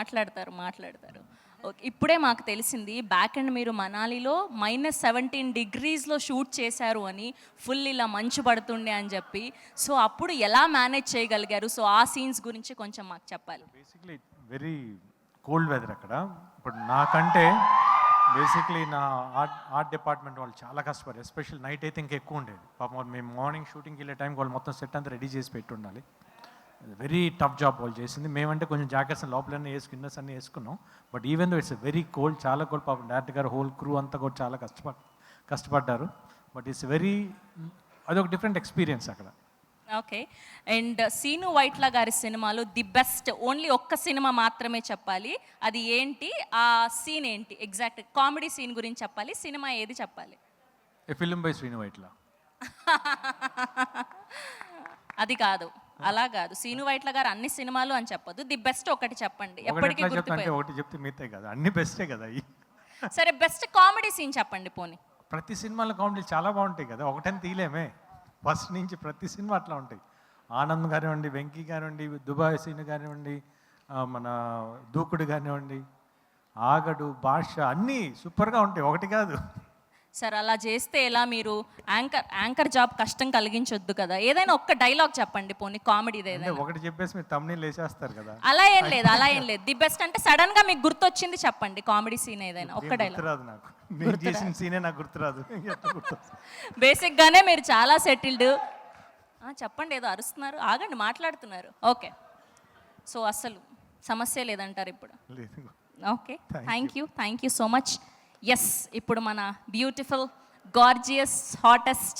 మాట్లాడతారు. ఓకే, ఇప్పుడే మాకు తెలిసింది బ్యాక్ అండ్ మీరు మనాలిలో -17 degreesలో షూట్ చేశారు అని, ఫుల్ ఇలా మంచు పడుతుండే అని చెప్పి. సో అప్పుడు ఎలా మేనేజ్ చేయగలిగారు? సో ఆ సీన్స్ గురించి కొంచెం మాకు చెప్పాలి. బేసిక్లీ వెరీ కోల్డ్ వెదర్ అక్కడ. ఇప్పుడు నాకంటే బేసిక్లీ నా ఆర్ట్ డిపార్ట్మెంట్ వాళ్ళు చాలా కష్టపడారు. ఎస్పెషల్ నైట్ అయితే ఇంకా ఎక్కువ ఉండేది. పాపం మేము మార్నింగ్ షూటింగ్కి వెళ్ళే టైంకి వాళ్ళు మొత్తం సెట్ అంతా రెడీ చేసి పెట్టి ఉండాలి. వెరీ టఫ్ జాబ్ వాళ్ళు చేసింది. మేమంటే కొంచెం జాకెట్స్ లోపలన్నీ ఇన్నర్స్ అన్నీ వేసుకున్నాం. But even though it's very cold, చాలా కోల్డ్. పాపం డైరెక్టర్ గారు, హోల్ క్రూ అంతా కూడా చాలా కష్టపడ్డారు. బట్ ఇట్స్ వెరీ, అదొక డిఫరెంట్ ఎక్స్పీరియన్స్ అక్కడ. ఓకే, అండ్ సీను వైట్ల గారి సినిమాలో ది బెస్ట్, ఓన్లీ ఒక్క సినిమా మాత్రమే చెప్పాలి. అది ఏంటి? ఆ సీన్ ఏంటి? ఎగ్జాక్ట్ కామెడీ సీన్ గురించి చెప్పాలి. సినిమా ఏది చెప్పాలి? A film by Srinu Vaitla. అది కాదు, అలా కాదు. సీను వైట్ల గారు అన్ని సినిమాలు అని చెప్పొద్దు. ది బెస్ట్ ఒకటి చెప్పండి, ఎప్పటికీ గుర్తుపోయి. ఒకటి చెప్తే మిగతాయి కదా, అన్ని బెస్టే కదా. సరే, బెస్ట్ కామెడీ సీన్ చెప్పండి పోనీ. ప్రతి సినిమాలో కామెడీ చాలా బాగుంటాయి కదా, ఒకటని తీయలేమే. ఫస్ట్ నుంచి ప్రతి సినిమా అట్లా ఉంటాయి. ఆనంద్ కానివ్వండి, వెంకీ కానివ్వండి, దుబాయ్ సీన్ కానివ్వండి, మన దూకుడు కానివ్వండి, ఆగడు, భాష, అన్నీ సూపర్గా ఉంటాయి, ఒకటి కాదు. సార్ అలా చేస్తే ఎలా? మీరు యాంకర్ జాబ్ కష్టం కలిగించొద్దు కదా. ఏదైనా ఒక్క డైలాగ్ చెప్పండి పోనీ, కామెడీ ఏదైనా. ఒకటి చెప్పేసి మీరు తమ్ముని వేసేస్తారు కదా. అలా ఏం లేదు. ది బెస్ట్ అంటే సడన్ గా మీకు గుర్తొచ్చింది చెప్పండి, కామెడీ సీన్ ఏదైనా ఒక్క డైలాగ్. గుర్తురాదు నాకు, నేను చేసిన సీనే నాకు గుర్తురాదు. బేసిక్ గానే మీరు చాలా సెటిల్డ్. చెప్పండి, ఏదో అరుస్తున్నారు, ఆగండి, మాట్లాడుతున్నారు. ఓకే, సో అసలు సమస్య లేదంటారు ఇప్పుడు? Okay, thank you so much. Yes, ఇప్పుడు మన బ్యూటిఫుల్, గార్జియస్, హాటెస్ట్